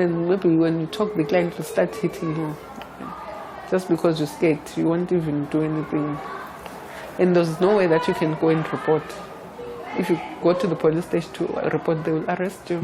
then maybe when you talk, the client will start hitting you. Just because you're scared, you won't even do anything. And there's no way that you can go and report. If you go to the police station to report, they will arrest you.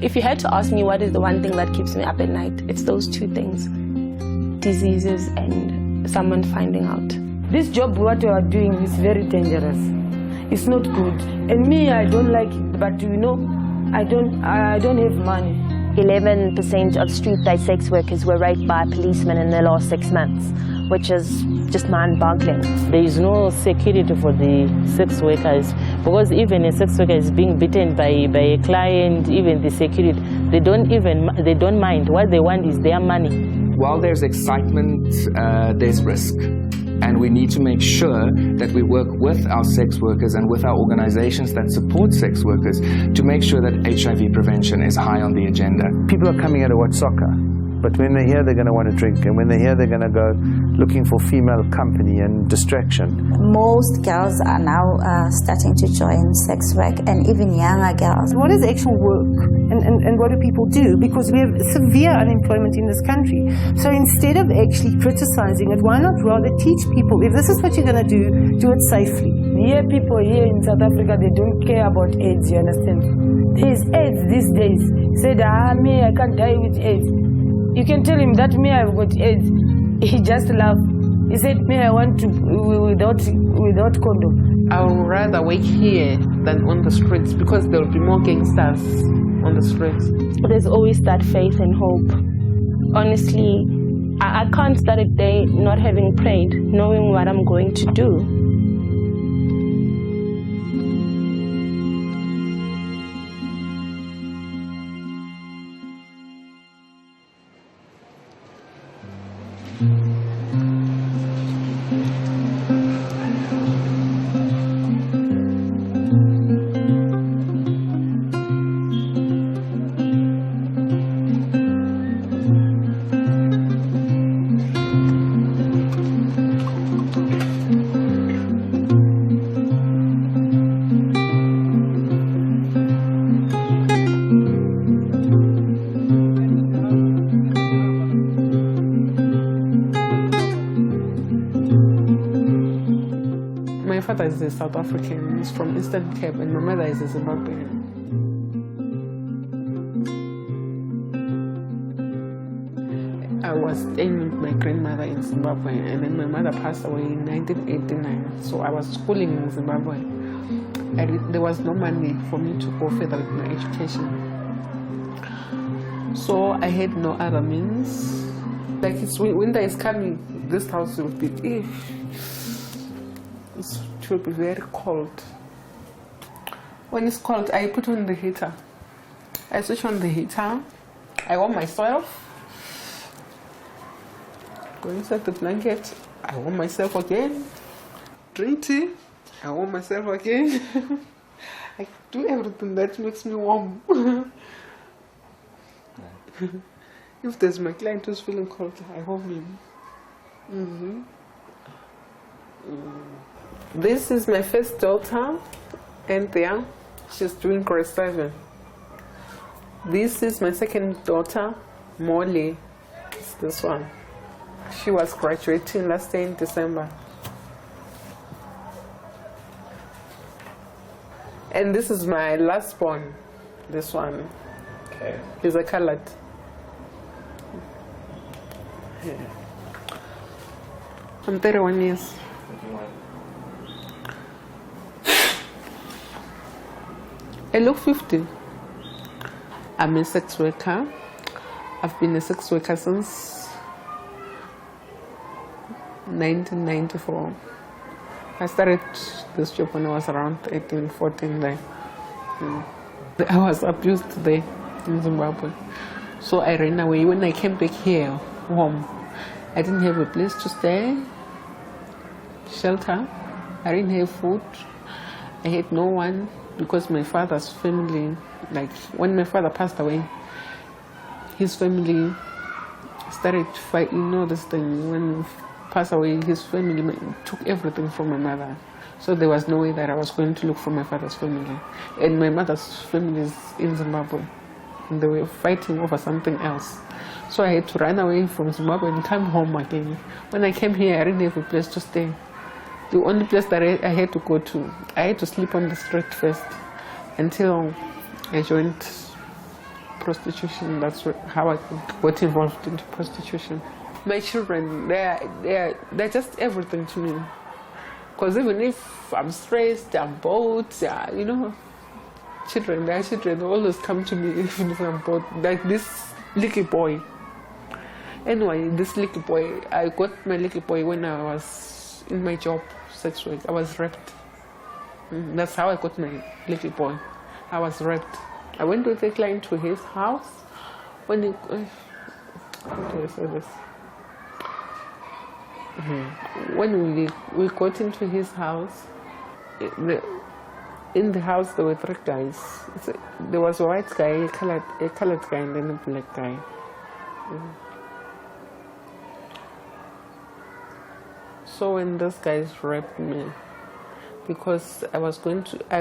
If you had to ask me what is the one thing that keeps me up at night, it's those two things: diseases and someone finding out. This job, what you are doing, is very dangerous. It's not good. And me, I don't like it, but you know, I don't have money. 11% of street-day sex workers were raped by a policeman in the last 6 months, which is just mind-boggling. There is no security for the sex workers, because even a sex worker is being beaten by a client, even the security, they don't mind. What they want is their money. While there's excitement, there's risk. And we need to make sure that we work with our sex workers and with our organizations that support sex workers to make sure that HIV prevention is high on the agenda. People are coming here to watch soccer, but when they're here, they're going to want to drink. And when they're here, they're going to go looking for female company and distraction. Most girls are now starting to join sex work, and even younger girls. What is actual work? And what do people do? Because we have severe unemployment in this country. So instead of actually criticizing it, why not rather teach people, if this is what you're going to do it safely. Here, people here in South Africa, they don't care about AIDS, you understand? There is AIDS these days. Said, me, I can't die with AIDS. You can tell him that me, I've got AIDS. He just laughed. He said, me, I want to without condom. I would rather work here than on the streets, because there will be more gangsters on the streets. There's always that faith and hope. Honestly, I can't start a day not having prayed, knowing what I'm going to do. My father is a South African, he's from Eastern Cape, and my mother is a Zimbabwean. I was staying with my grandmother in Zimbabwe, and then my mother passed away in 1989, so I was schooling in Zimbabwe. There was no money for me to go further with my education. So I had no other means. Like, winter is coming, this house will be, it will be very cold. When it's cold, I put on the heater. I switch on the heater, I warm myself, go inside the blanket, I warm myself again, drink tea, I warm myself again. I do everything that makes me warm. If there's my client who's feeling cold, I warm him. This is my first daughter, Anthea. She's doing grade 7. This is my second daughter, Molly. It's this one. She was graduating last year in December. And this is my last born, this one. Okay. He's a colored. Yeah. I'm 31 years. I look 50. I'm a sex worker. I've been a sex worker since 1994. I started this job when I was around 18, 14 there. I was abused there in Zimbabwe. So I ran away. When I came back here, home, I didn't have a place to stay, shelter. I didn't have food. I had no one because my father's family, like when my father passed away, his family started fighting. You know this thing, when he passed away, his family took everything from my mother. So there was no way that I was going to look for my father's family. And my mother's family is in Zimbabwe. And they were fighting over something else. So I had to run away from Zimbabwe and come home again. When I came here, I didn't have a place to stay. The only place that I had to go to, I had to sleep on the street first until I joined prostitution. That's how I got involved into prostitution. My children, they're just everything to me. Because even if I'm stressed, I'm bored, you know, their children always come to me even if I'm bored. Like this little boy. Anyway, this little boy, I got my little boy when I was in my job, sex work. I was raped. That's how I got my little boy. I was raped. I went with a client to his house. When he, how do I say this? When we got into his house, in the house there were 3 guys. There was a white guy, a colored guy, and then a black guy. So when those guys raped me, because I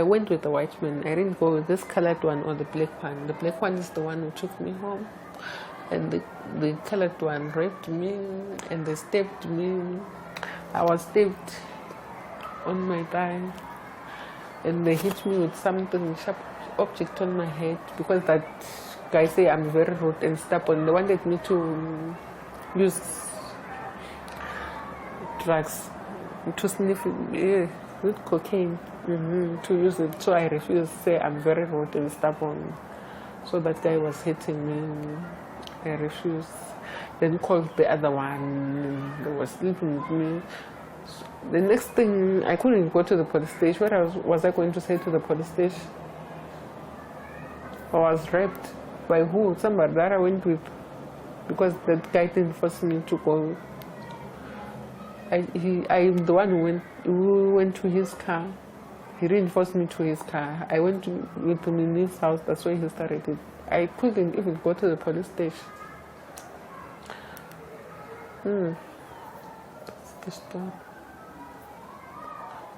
went with the white man. I didn't go with this colored one or the black one. The black one is the one who took me home. And the colored one raped me and they stabbed me. I was stabbed on my thigh. And they hit me with something, sharp object on my head, because that guy say I'm very rude and stubborn. They wanted me to use drugs, to sniff with cocaine, to use it. So I refused, say I'm very rude and stubborn. So that guy was hitting me. I refused. Then called the other one. They were sleeping with me. The next thing, I couldn't go to the police station. What was I going to say to the police station? I was raped. By who? Somebody that I went with. Because that guy didn't force me to go. I'm the one who went to his car. He reinforced me to his car. I went with him in his house. That's why he started it. I couldn't even go to the police station. That's the story.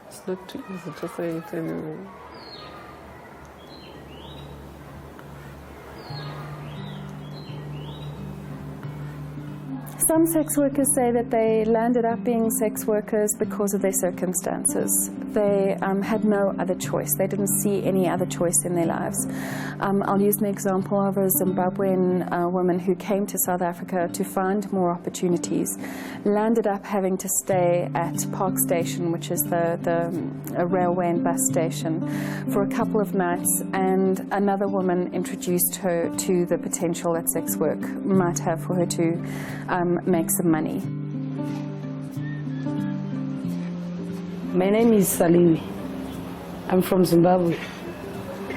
It's not too easy to say it anymore. Some sex workers say that they landed up being sex workers because of their circumstances. They had no other choice. They didn't see any other choice in their lives. I'll use an example of a Zimbabwean woman who came to South Africa to find more opportunities, landed up having to stay at Park Station, which is a railway and bus station, for a couple of nights, and another woman introduced her to the potential that sex work might have for her to make some money. My name is Salini. I'm from Zimbabwe.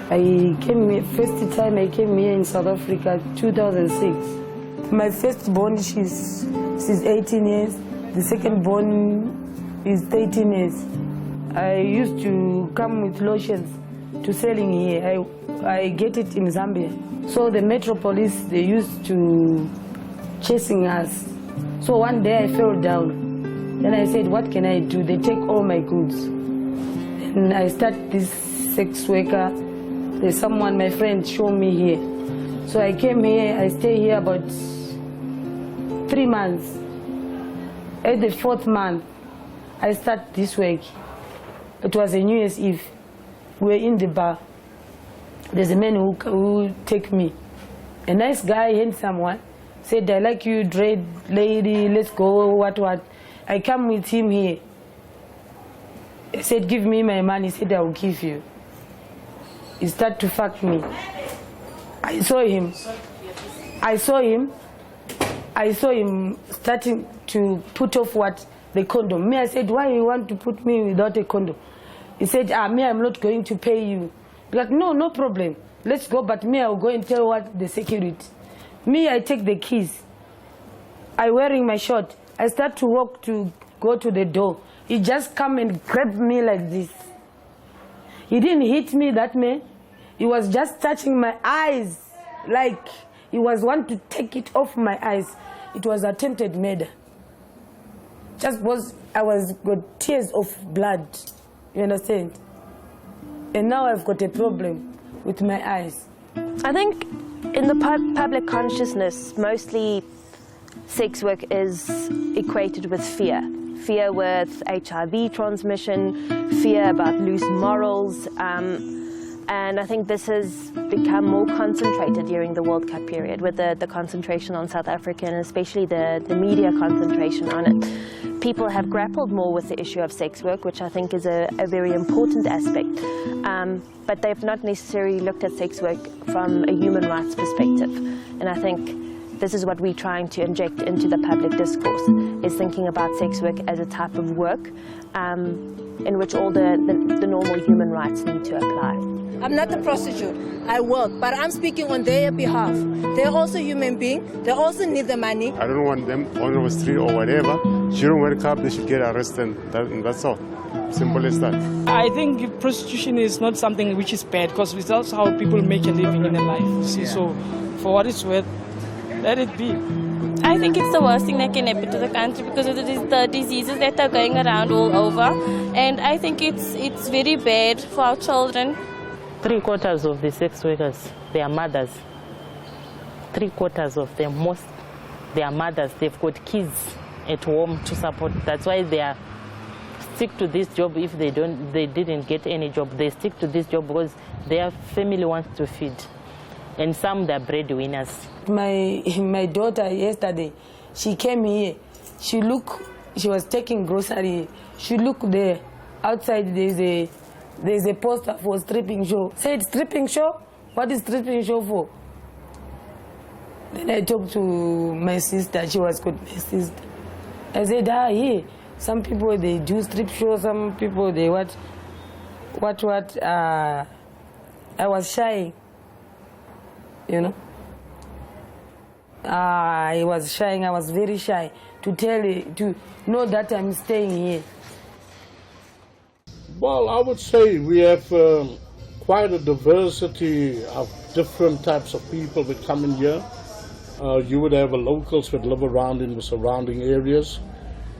I came here, first time I came here in South Africa, 2006. My firstborn, she's 18 years. The second born is 13 years. I used to come with lotions to selling here. I get it in Zambia. So the Metro Police, they used to chasing us. So one day I fell down. Then I said, what can I do? They take all my goods. And I start this sex worker. There's someone, my friend, showed me here. So I came here, I stay here about 3 months. At the 4th month, I start this work. It was a New Year's Eve. We were in the bar. There's a man who take me. A nice guy, handsome one. Said, I like you, dread lady, let's go, what. I come with him here. He said, give me my money. He said, I will give you. He started to fuck me. I saw him starting to put off the condom. Me, I said, why you want to put me without a condom? He said, me, I'm not going to pay you. Like, no problem. Let's go, but me, I'll go and tell what the security. Me, I take the keys. I wearing my short. I start to walk to go to the door. He just come and grab me like this. He didn't hit me, that man. He was just touching my eyes, like he was want to take it off my eyes. It was attempted murder. Just because I got tears of blood, you understand? And now I've got a problem with my eyes. I think in the public consciousness, mostly sex work is equated with fear. Fear with HIV transmission, fear about loose morals, and I think this has become more concentrated during the World Cup period with the concentration on South Africa and especially the media concentration on it. People have grappled more with the issue of sex work, which I think is a very important aspect, but they've not necessarily looked at sex work from a human rights perspective. And I think this is what we're trying to inject into the public discourse, is thinking about sex work as a type of work in which all the normal human rights need to apply. I'm not a prostitute, I work, but I'm speaking on their behalf. They're also human beings, they also need the money. I don't want them on the street or whatever. Children wake up, they should get arrested, that's all. Simple as that. I think prostitution is not something which is bad, because it's also how people make a living in their life. See? So for what it's worth, let it be. I think it's the worst thing that can happen to the country because of the diseases that are going around all over, and I think it's very bad for our children. 3/4 of the sex workers, they are mothers. 3/4 of them, they are mothers. They've got kids at home to support. That's why they stick to this job. If they didn't get any job, they stick to this job because their family wants to feed. And some, they're breadwinners. My daughter yesterday, she came here. She was taking grocery. She looked there. Outside there's a poster for stripping show. Said stripping show? What is stripping show for? Then I talked to my sister. She was called my sister. I said, here. Some people they do strip show. Some people they what? I was shy. You know, I was shy. I was very shy to know that I'm staying here. Well, I would say we have quite a diversity of different types of people that come in here. You would have locals that live around in the surrounding areas,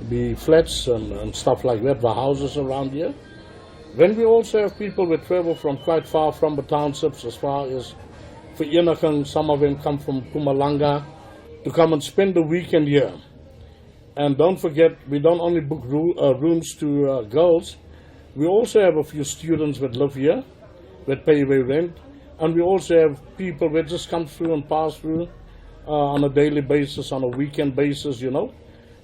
be flats and stuff like that, the houses around here. Then we also have people that travel from quite far from the townships, as far as Vereniging. Some of them come from Mpumalanga to come and spend the weekend here. And don't forget, we don't only book rooms to girls. We also have a few students that live here, that pay their rent. And we also have people that just come through and pass through on a daily basis, on a weekend basis, you know.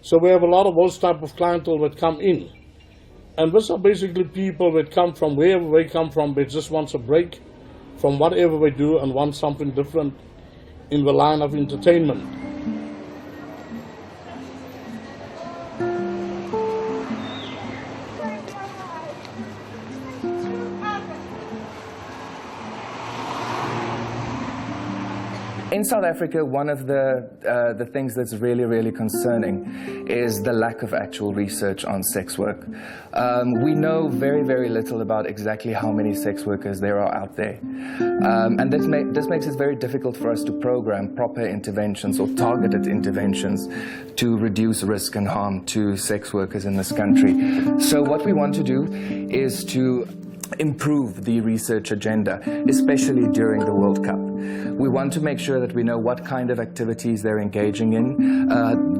So we have a lot of those type of clientele that come in. And these are basically people that come from wherever they come from, they just want a break from whatever they do and want something different in the line of entertainment. In South Africa, one of the things that's really, really concerning is the lack of actual research on sex work. We know very, very little about exactly how many sex workers there are out there. And this makes it very difficult for us to program proper interventions or targeted interventions to reduce risk and harm to sex workers in this country. So what we want to do is to improve the research agenda, especially during the World Cup. We want to make sure that we know what kind of activities they're engaging in,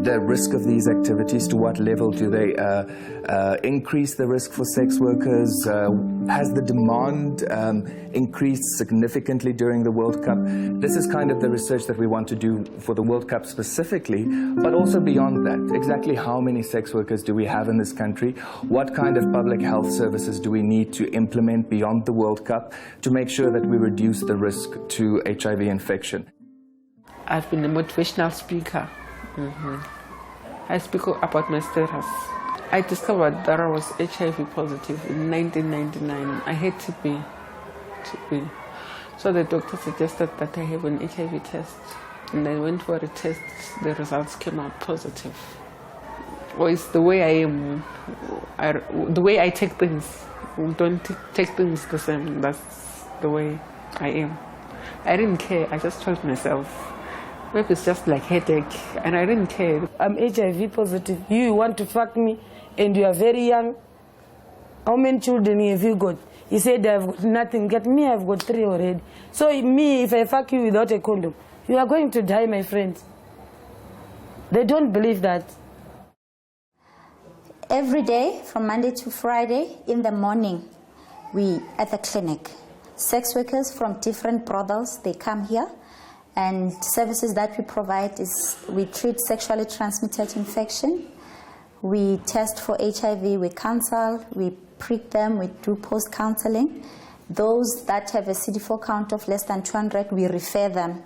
the risk of these activities, to what level do they increase the risk for sex workers, has the demand increased significantly during the World Cup. This is kind of the research that we want to do for the World Cup specifically, but also beyond that. Exactly how many sex workers do we have in this country? What kind of public health services do we need to implement beyond the World Cup to make sure that we reduce the risk to HIV infection? I've been a motivational speaker. I speak about my status. I discovered that I was HIV positive in 1999. I had TB. So the doctor suggested that I have an HIV test. And I went for a test. The results came out positive. or it's the way I am, the way I take things. We don't take things the same. That's the way I am. I didn't care. I just told myself, maybe it's just like headache, and I didn't care. I'm HIV positive. You want to fuck me, and you are very young. How many children have you got? He said, I've got nothing. Get me, I've got 3 already. So me, if I fuck you without a condom, you are going to die, my friend. They don't believe that. Every day, from Monday to Friday, in the morning, we at the clinic. Sex workers from different brothels, they come here. And services that we provide is we treat sexually transmitted infection. We test for HIV, we counsel, we prick them, we do post-counseling. Those that have a CD4 count of less than 200, we refer them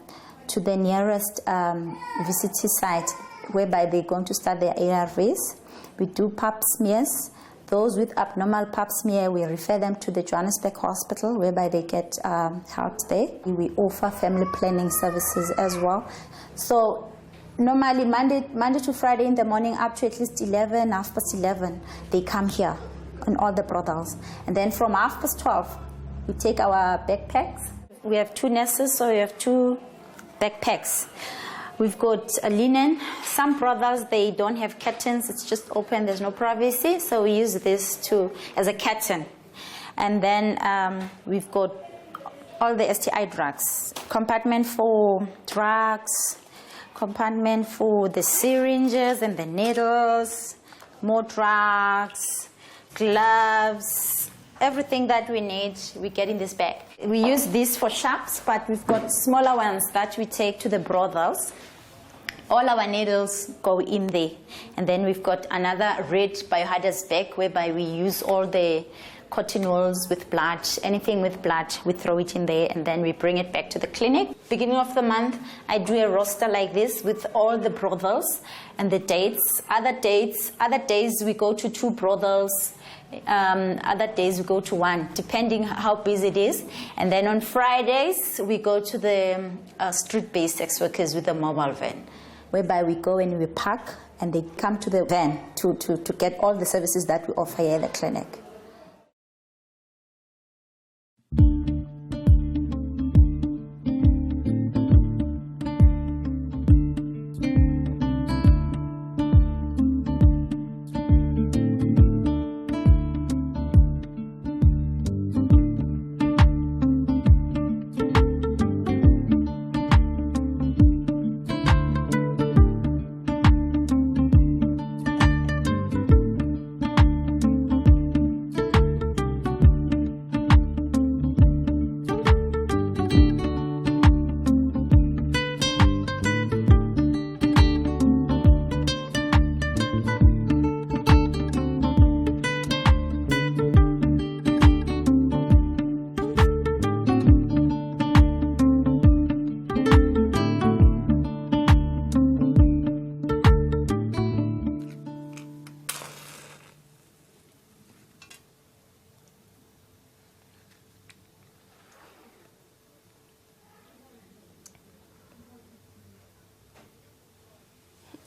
to the nearest VCT site, whereby they're going to start their ARVs. We do pap smears. Those with abnormal pap smear, we refer them to the Johannesburg Hospital, whereby they get help there. We offer family planning services as well. So normally Monday to Friday in the morning up to at least 11, 11:30, they come here on all the brothels. And then from 12:30, we take our backpacks. We have 2 nurses, so we have 2 backpacks. We've got a linen. Some brothels, they don't have curtains. It's just open. There's no privacy. So we use this as a curtain. And then we've got all the STI drugs. Compartment for drugs, compartment for the syringes and the needles, more drugs, gloves, everything that we need, we get in this bag. We use this for shops, but we've got smaller ones that we take to the brothels. All our needles go in there. And then we've got another red biohazard bag whereby we use all the cotton wools with blood, anything with blood, we throw it in there and then we bring it back to the clinic. Beginning of the month, I do a roster like this with all the brothels and the dates. Other days we go to 2 brothels. Other days we go to 1, depending how busy it is. And then on Fridays, we go to the street-based sex workers with a mobile van, whereby we go and we park and they come to the van to get all the services that we offer here at the clinic.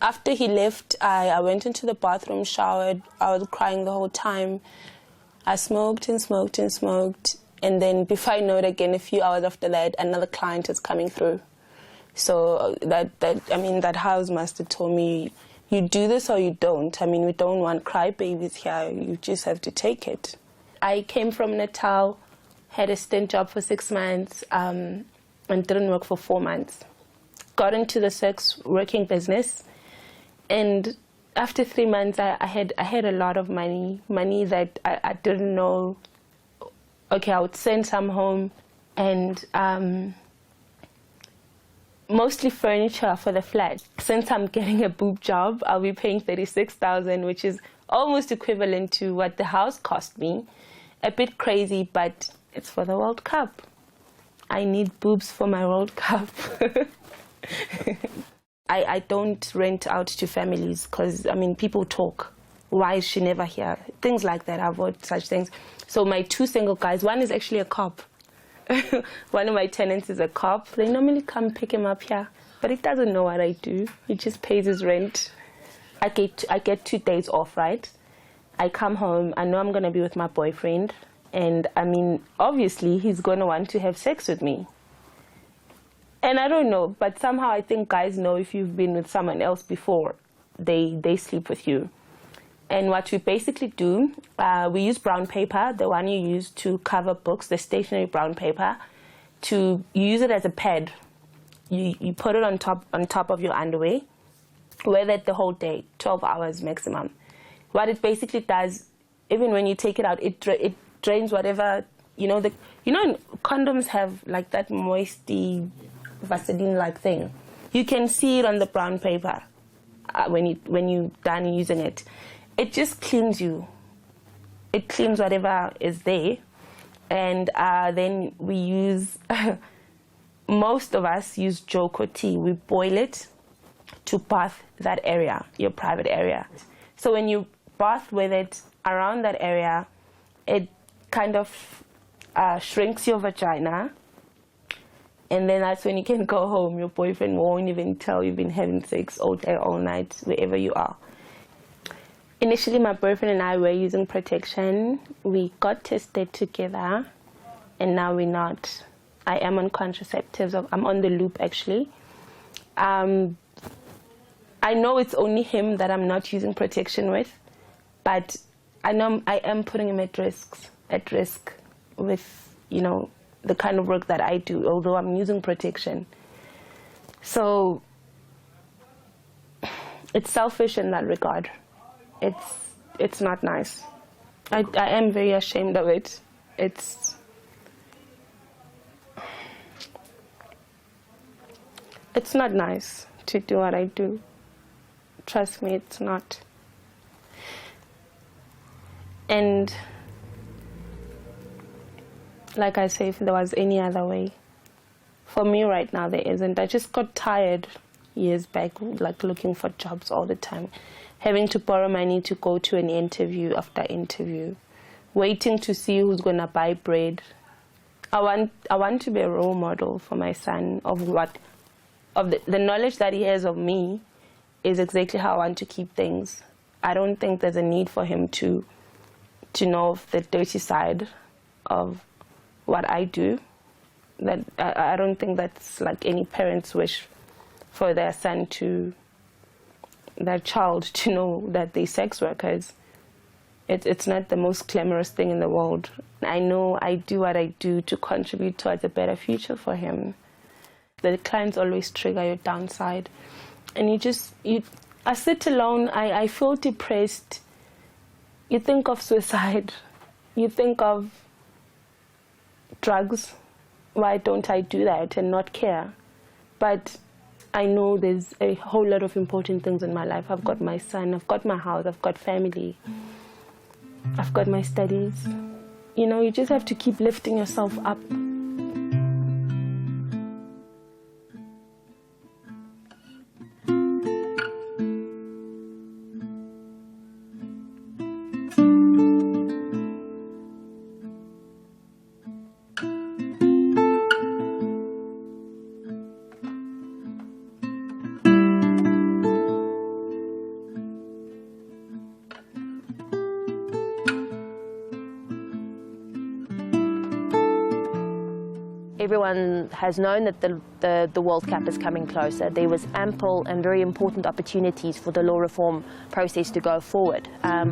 After he left, I went into the bathroom, showered. I was crying the whole time. I smoked and smoked and smoked. And then before I know it again, a few hours after that, another client is coming through. So that house must have told me, you do this or you don't. I mean, we don't want crybabies here. You just have to take it. I came from Natal, had a stint job for 6 months, and didn't work for 4 months. Got into the sex working business. And after 3 months, I had a lot of money that I didn't know. Okay, I would send some home, and mostly furniture for the flat. Since I'm getting a boob job, I'll be paying 36,000, which is almost equivalent to what the house cost me. A bit crazy, but it's for the World Cup. I need boobs for my World Cup. I don't rent out to families because, I mean, people talk. Why is she never here? Things like that. I avoid such things. So my 2 single guys, one is actually a cop. One of my tenants is a cop. They normally come pick him up here, but he doesn't know what I do. He just pays his rent. I get 2 days off, right? I come home, I know I'm going to be with my boyfriend, and I mean, obviously he's going to want to have sex with me. And I don't know, but somehow I think guys know if you've been with someone else before, they sleep with you. And what we basically do, we use brown paper, the one you use to cover books, the stationary brown paper, to use it as a pad. You put it on top of your underwear, wear that the whole day, 12 hours maximum. What it basically does, even when you take it out, it drains whatever, condoms have like that moisty Vaseline-like thing. You can see it on the brown paper when you're done using it. It just cleans you. It cleans whatever is there. And then we use, most of us use Joko tea. We boil it to bath that area, your private area. So when you bath with it around that area, it kind of shrinks your vagina. And then that's when you can go home. Your boyfriend won't even tell you've been having sex all day, all night, wherever you are. Initially, my boyfriend and I were using protection. We got tested together, and now we're not. I am on contraceptives. I'm on the loop, actually. I know it's only him that I'm not using protection with, but I know I am putting him at risk with, the kind of work that I do, although I'm using protection. So it's selfish in that regard. It's not nice. I am very ashamed of it. It's not nice to do what I do. Trust me, it's not. And like I say, if there was any other way, for me right now there isn't. I just got tired years back, like looking for jobs all the time, having to borrow money to go to an interview after interview, waiting to see who's gonna buy bread. I want to be a role model for my son of the knowledge that he has of me is exactly how I want to keep things. I don't think there's a need for him to know of the dirty side of what I do. That I don't think that's like any parent's wish for their child to know that they're sex workers. It's not the most glamorous thing in the world. I know I do what I do to contribute towards a better future for him. The clients always trigger your downside. And I sit alone, I feel depressed. You think of suicide. You think of drugs. Why don't I do that and not care? But I know there's a whole lot of important things in my life. I've got my son, I've got my house, I've got family. I've got my studies. You just have to keep lifting yourself up. Everyone has known that the World Cup is coming closer. There was ample and very important opportunities for the law reform process to go forward,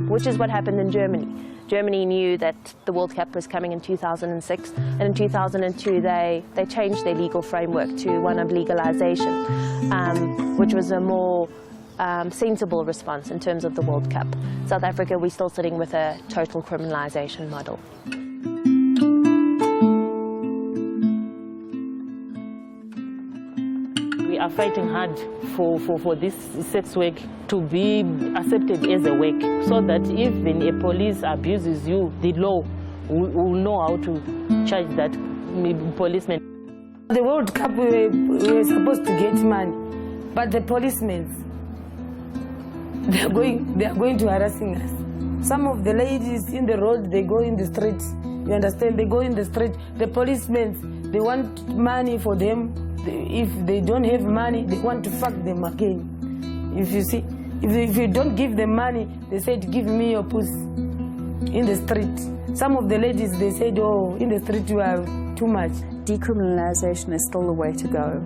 which is what happened in Germany. Germany knew that the World Cup was coming in 2006, and in 2002 they changed their legal framework to one of legalization, which was a more sensible response in terms of the World Cup. South Africa, we're still sitting with a total criminalization model. We are fighting hard for this sex work to be accepted as a work, so that even a police abuses you, the law will know how to charge that policeman. The World Cup, we were supposed to get money, but the policemen, they are going to harassing us. Some of the ladies in the road, they go in the street. You understand? They go in the street. The policemen, they want money for them. If they don't have money, they want to fuck them again. If you see, If you don't give them money, they said, give me your pussy in the street. Some of the ladies, they said, oh, in the street you are too much. Decriminalisation is still the way to go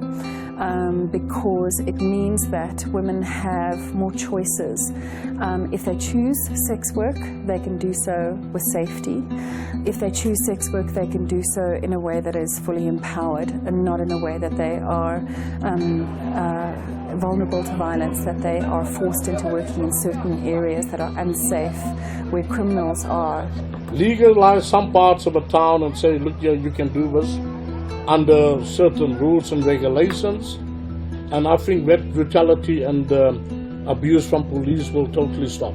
because it means that women have more choices. If they choose sex work, they can do so with safety. If they choose sex work, they can do so in a way that is fully empowered and not in a way that they are vulnerable to violence, that they are forced into working in certain areas that are unsafe, where criminals are. Legalize some parts of a town and say, look here, you can do this under certain rules and regulations, and I think that brutality and abuse from police will totally stop.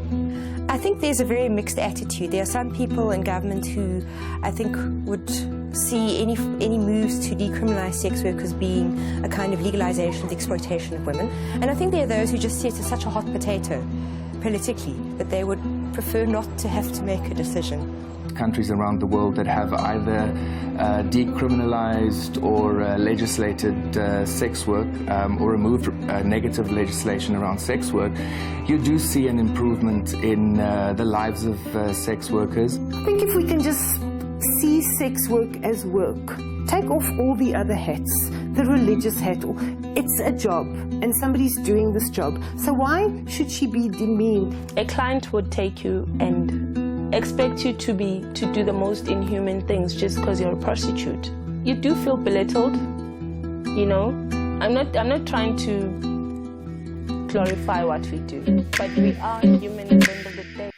I think there's a very mixed attitude. There are some people in government who I think would see any moves to decriminalise sex work as being a kind of legalisation of the exploitation of women. And I think there are those who just see it as such a hot potato politically that they would prefer not to have to make a decision. Countries around the world that have either decriminalized or legislated sex work or removed negative legislation around sex work, you do see an improvement in the lives of sex workers. I think if we can just see sex work as work, take off all the other hats, the religious hat, it's a job and somebody's doing this job. So why should she be demeaned? A client would take you and expect you to do the most inhuman things just because you're a prostitute. You do feel belittled, you know. I'm not trying to glorify what we do, but we are human at the end of the day.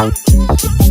Yeah.